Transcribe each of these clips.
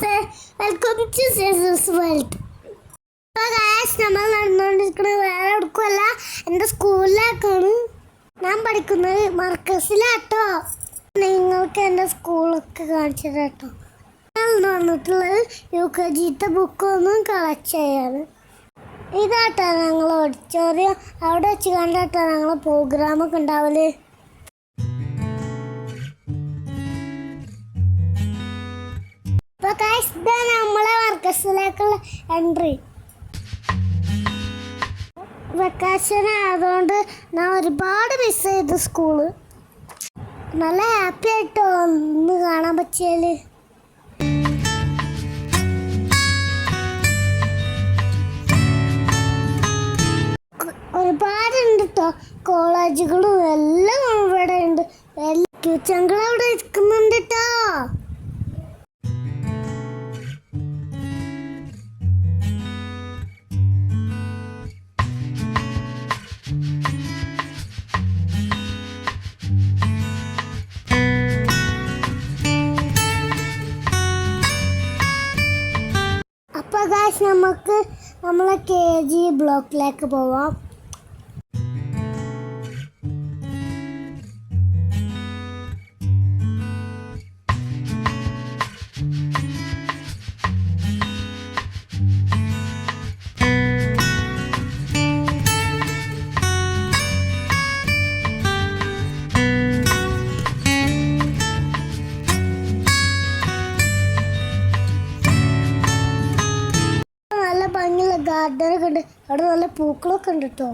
Welcome to സേസസ് world. നമ്മൾ നടന്നുകൊണ്ടിരിക്കുന്നത് വേറെ എടുക്കുമല്ല, എൻ്റെ സ്കൂളിലേക്കാണ്. ഞാൻ പഠിക്കുന്നത് മർക്കസിലാട്ടോ. നിങ്ങൾക്ക് എൻ്റെ സ്കൂളൊക്കെ കാണിച്ചു കേട്ടോ. ഞാൻ വന്നിട്ടുള്ളത് UKG ബുക്കൊന്നും കളക്ട് ചെയ്യാണ്. ഇതാട്ടോ ഞങ്ങൾ ഓഡിറ്റോറിയം. അവിടെ വെച്ച് കണ്ടാട്ടോ ഞങ്ങൾ പ്രോഗ്രാമൊക്കെ ഉണ്ടാവല്. നമ്മളെ മർക്കസിലേക്കുള്ള എൻട്രി. വെക്കേഷൻ ആയതുകൊണ്ട് ഞാൻ ഒരുപാട് മിസ് ചെയ്തു സ്കൂള്. നല്ല ഹാപ്പി ആയിട്ടോ ഒന്ന് കാണാൻ പറ്റിയാല്. ഒരുപാടുണ്ട് കേട്ടോ, കോളേജുകളും എല്ലാം ഇവിടെ ഉണ്ട്. ഫ്യൂച്ചർ അവിടെ ഇരിക്കുന്നുണ്ട് കേട്ടോ. അപ്പോൾ ഗായ്സ് നമുക്ക് നമ്മളെ KG ബ്ലോക്കിലേക്ക് പോവാം. ഭംഗിയുള്ള ഗാർഡനൊക്കെ ഉണ്ട്. അവിടെ നല്ല പൂക്കളൊക്കെ ഉണ്ട് കേട്ടോ.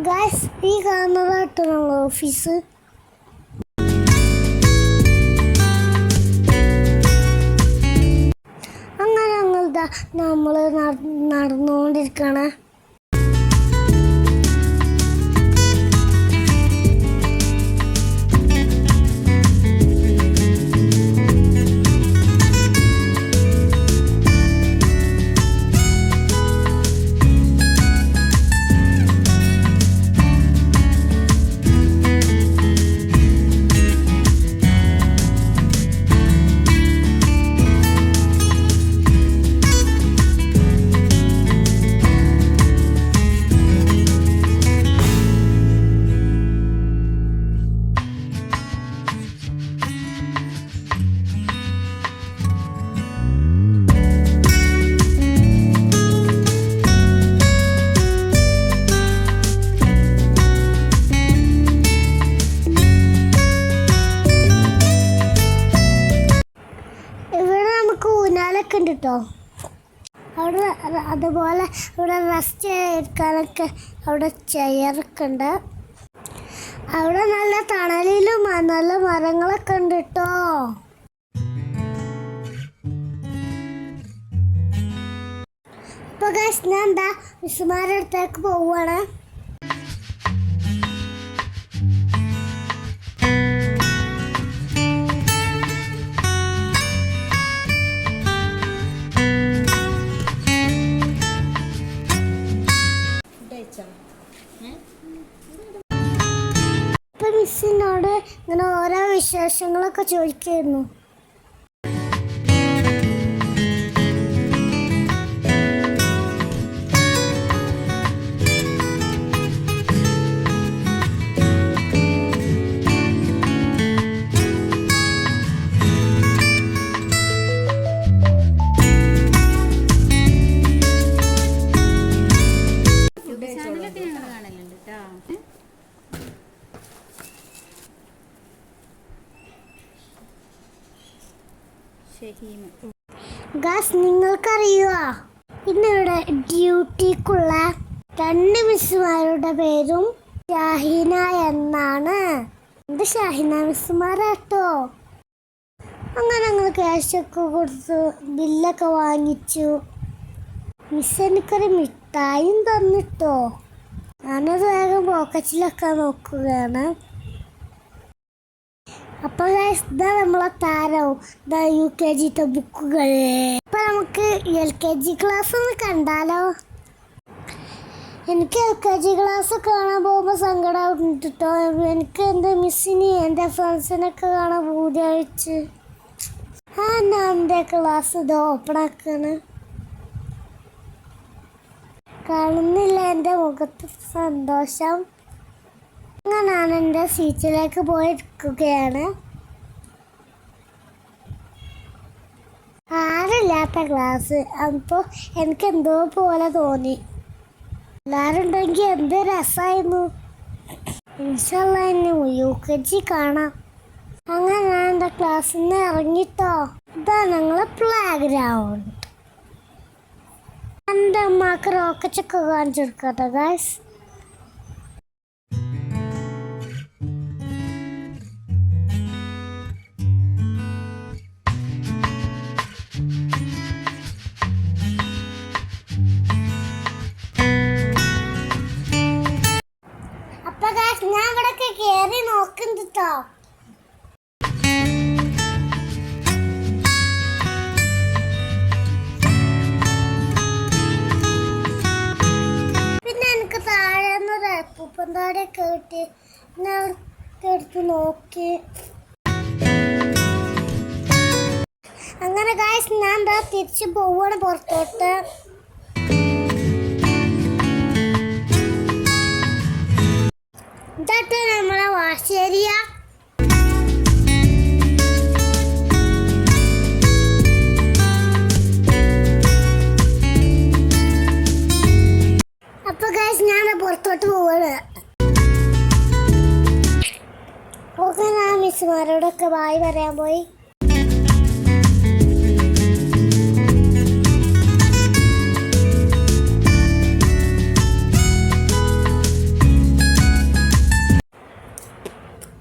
ഗായ്സ്, ഈ കാണുന്നതാട്ടോ നമ്മളെ ഓഫീസ്. നമ്മൾ നടന്നുകൊണ്ടിരിക്കുകയാണ്. ഊഞ്ഞാലൊക്കെ ഉണ്ട് കേട്ടോ അവിടെ. അതുപോലെ ഇവിടെ റെസ്റ്റ് എടുക്കാനൊക്കെ അവിടെ ചെയറൊക്കെ ഉണ്ട്. അവിടെ നല്ല തണലിലും നല്ല മരങ്ങളൊക്കെ ഉണ്ട് കേട്ടോ. അപ്പോൾ ഗൈസ്, ഞാൻ എന്താ മിസ്സുമാരുടെ അടുത്തേക്ക് പോവുകയാണ്. മിസ്സിനോട് ഇങ്ങനെ ഓരോ വിശേഷങ്ങളൊക്കെ ചോദിക്കായിരുന്നു. ഗായ്സ്, നിങ്ങൾക്കറിയുക ഇന്നിവിടെ ഡ്യൂട്ടിക്കുള്ള 2 മിസ്സുമാരുടെ പേരും ഷാഹിന എന്നാണ്. ഇത് ഷാഹിന മിസ്സുമാരാട്ടോ. അങ്ങനെ ഞങ്ങൾ ക്യാഷൊക്കെ കൊടുത്തു, ബില്ലൊക്കെ വാങ്ങിച്ചു. മിസ് എനിക്കൊരു മിഠായും തന്നിട്ടോ. ഞാനത് വേഗം പോക്കറ്റിലൊക്കെ നോക്കുകയാണ്. അപ്പൊ ഗൈസ് ഇതാ നമ്മളെ താരവും ഇതാ UKG ബുക്കുകൾ. അപ്പൊ നമുക്ക് LKG ക്ലാസ് ഒന്ന് കണ്ടാലോ? എനിക്ക് LKG ക്ലാസ് കാണാൻ പോകുമ്പോൾ സങ്കടം കേട്ടോ. എനിക്ക് എൻ്റെ മിസ്സിനെ എൻ്റെ ഫ്രണ്ട്സിനൊക്കെ കാണാൻ പൂതിയായിച്ച്. ഞാൻ എൻ്റെ ക്ലാസ് ഇത് ഓപ്പൺ ആക്കാണ്. കാണുന്നില്ല എൻ്റെ മുഖത്ത് സന്തോഷം. ഞാൻ എൻ്റെ സീറ്റിലേക്ക് പോയിരിക്കുകയാണ്. ആരില്ലാത്ത ക്ലാസ്. അപ്പോൾ എനിക്ക് എന്തോ പോലെ തോന്നി. എല്ലാവരും ഉണ്ടെങ്കിൽ എന്ത് രസമായിരുന്നു. ഇൻഷാല്ലാ ഇനി UKG കാണാം. അങ്ങനെ ഞാൻ എൻ്റെ ക്ലാസ്സിൽ നിന്ന് ഇറങ്ങിട്ടോ. ഇതാ ഞങ്ങളെ പ്ലേ ഗ്രൗണ്ട്. എൻ്റെ അമ്മക്ക് റോക്കറ്റൊക്കെ കാണിച്ചു കൊടുക്കട്ടെ ഗൈസ്. അപ്പൊ ഗൈസ് ഞാൻ ഇവിടൊക്കെ കേറി നോക്കുന്നുട്ടോ. ഉപ്പന്താടിയൊക്കെ കിട്ടി. ഞാൻ എടുത്ത് നോക്കി. അങ്ങനെ ഗൈസ് ഞാൻ എന്താ തിരിച്ച് പോവാണ് പുറത്തോട്ട്. ഇതാട്ട് നമ്മളെ വാശേരിയ. അപ്പൊ ഗൈസ് ഞാൻ പുറത്തോട്ട് പോവാണ്. ഓക്കെ ഞാൻ മിസ്സുമാരോടൊക്കെ ബായ് പറയാൻ പോയി.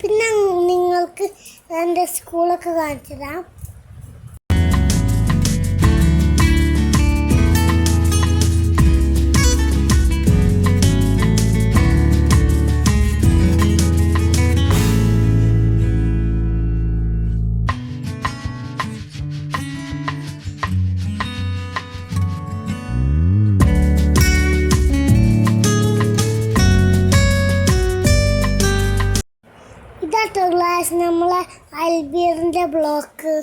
പിന്നെ നിങ്ങൾക്ക് എൻ്റെ സ്കൂളൊക്കെ കാണിച്ചു തരാം. ഇതാട്ടോ ക്ലാസ് നമ്മളെ അൽബീറിൻ്റെ ബ്ലോക്ക്.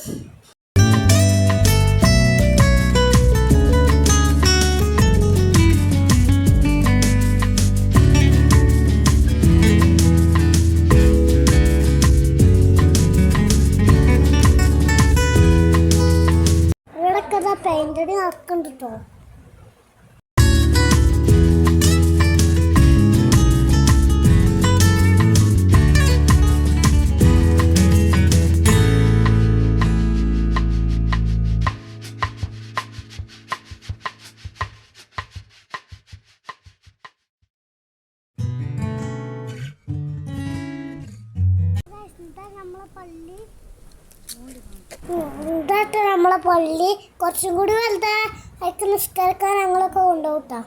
ഇവിടൊക്കെ പെയിന്റടി നടക്കുന്നുണ്ട് കേട്ടോ. ഇതായിട്ട് നമ്മളെ പള്ളി കുറച്ചും കൂടി വലുതാ. അതിക്ക് നിസ്കരിക്കാൻ ഞങ്ങളൊക്കെ കൊണ്ടുപോട്ടാ.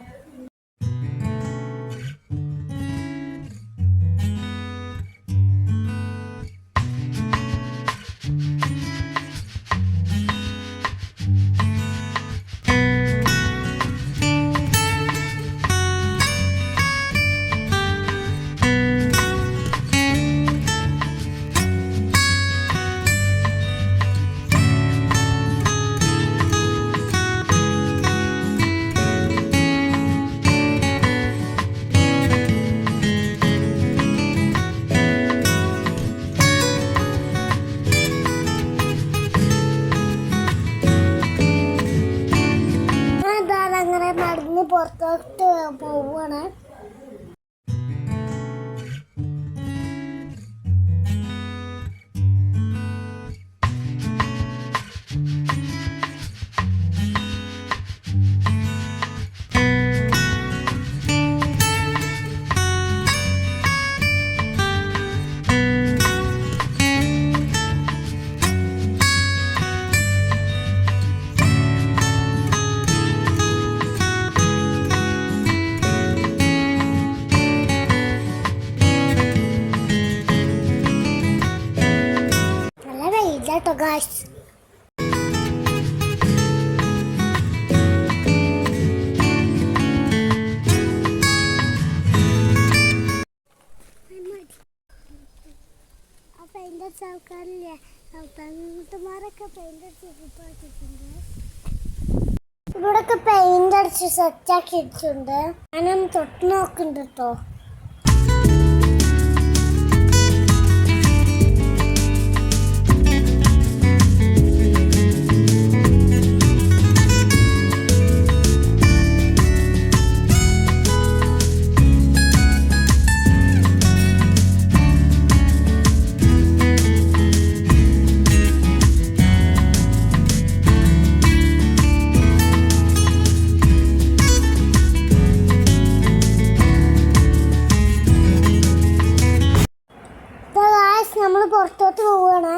അങ്ങനെ നടന്ന് പുറത്തോട്ട് പോവാണ്. ഗായ്സ്. പെയിൻ്റടിച്ച ആൾക്കാരില്ലേ, തങ്ങന്മാരൊക്കെ പെയിൻ്റടിച്ചിട്ടുണ്ട്. ഇവിടൊക്കെ പെയിൻ്റ് അടിച്ച് സെറ്റാക്കി ഇട്ടിട്ടുണ്ട്. ഞാനൊന്ന് തൊട്ട് നോക്കുന്നുണ്ട് കേട്ടോ. നമ്മൾ പുറത്തോട്ട് പോവുകയാണ്.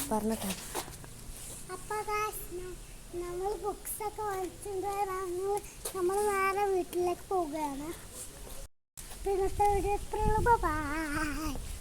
പറഞ്ഞിട്ട് അപ്പോൾ നമ്മൾ ബുക്സൊക്കെ വായിച്ചിട്ടുണ്ട്. നമ്മൾ നേരെ വീട്ടിലേക്ക് പോവുകയാണ്. പിന്നത്തെ വീഡിയോ എത്രയുള്ളൂ. ബൈ.